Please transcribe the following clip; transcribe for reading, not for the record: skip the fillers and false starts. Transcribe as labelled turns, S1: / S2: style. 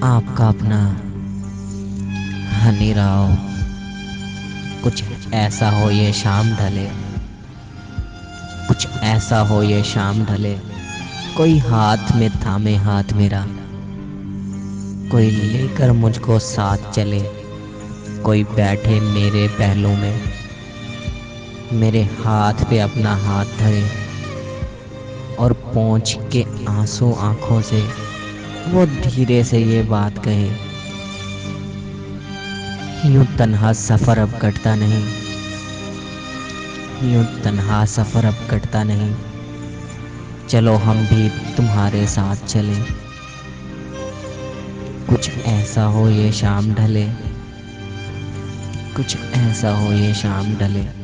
S1: आपका अपना हनी राव। कुछ ऐसा हो ये शाम ढले, कुछ ऐसा हो ये शाम ढले, कोई हाथ में थामे हाथ मेरा, कोई लेकर मुझको साथ चले, कोई बैठे मेरे पहलू में, मेरे हाथ पे अपना हाथ धरे और पोंछ के आंसू आंखों से वो धीरे से ये बात कहे, यूं तन्हा सफर अब कटता नहीं, यूं तन्हा सफर अब कटता नहीं, चलो हम भी तुम्हारे साथ चले। कुछ ऐसा हो ये शाम ढले, कुछ ऐसा हो ये शाम ढले।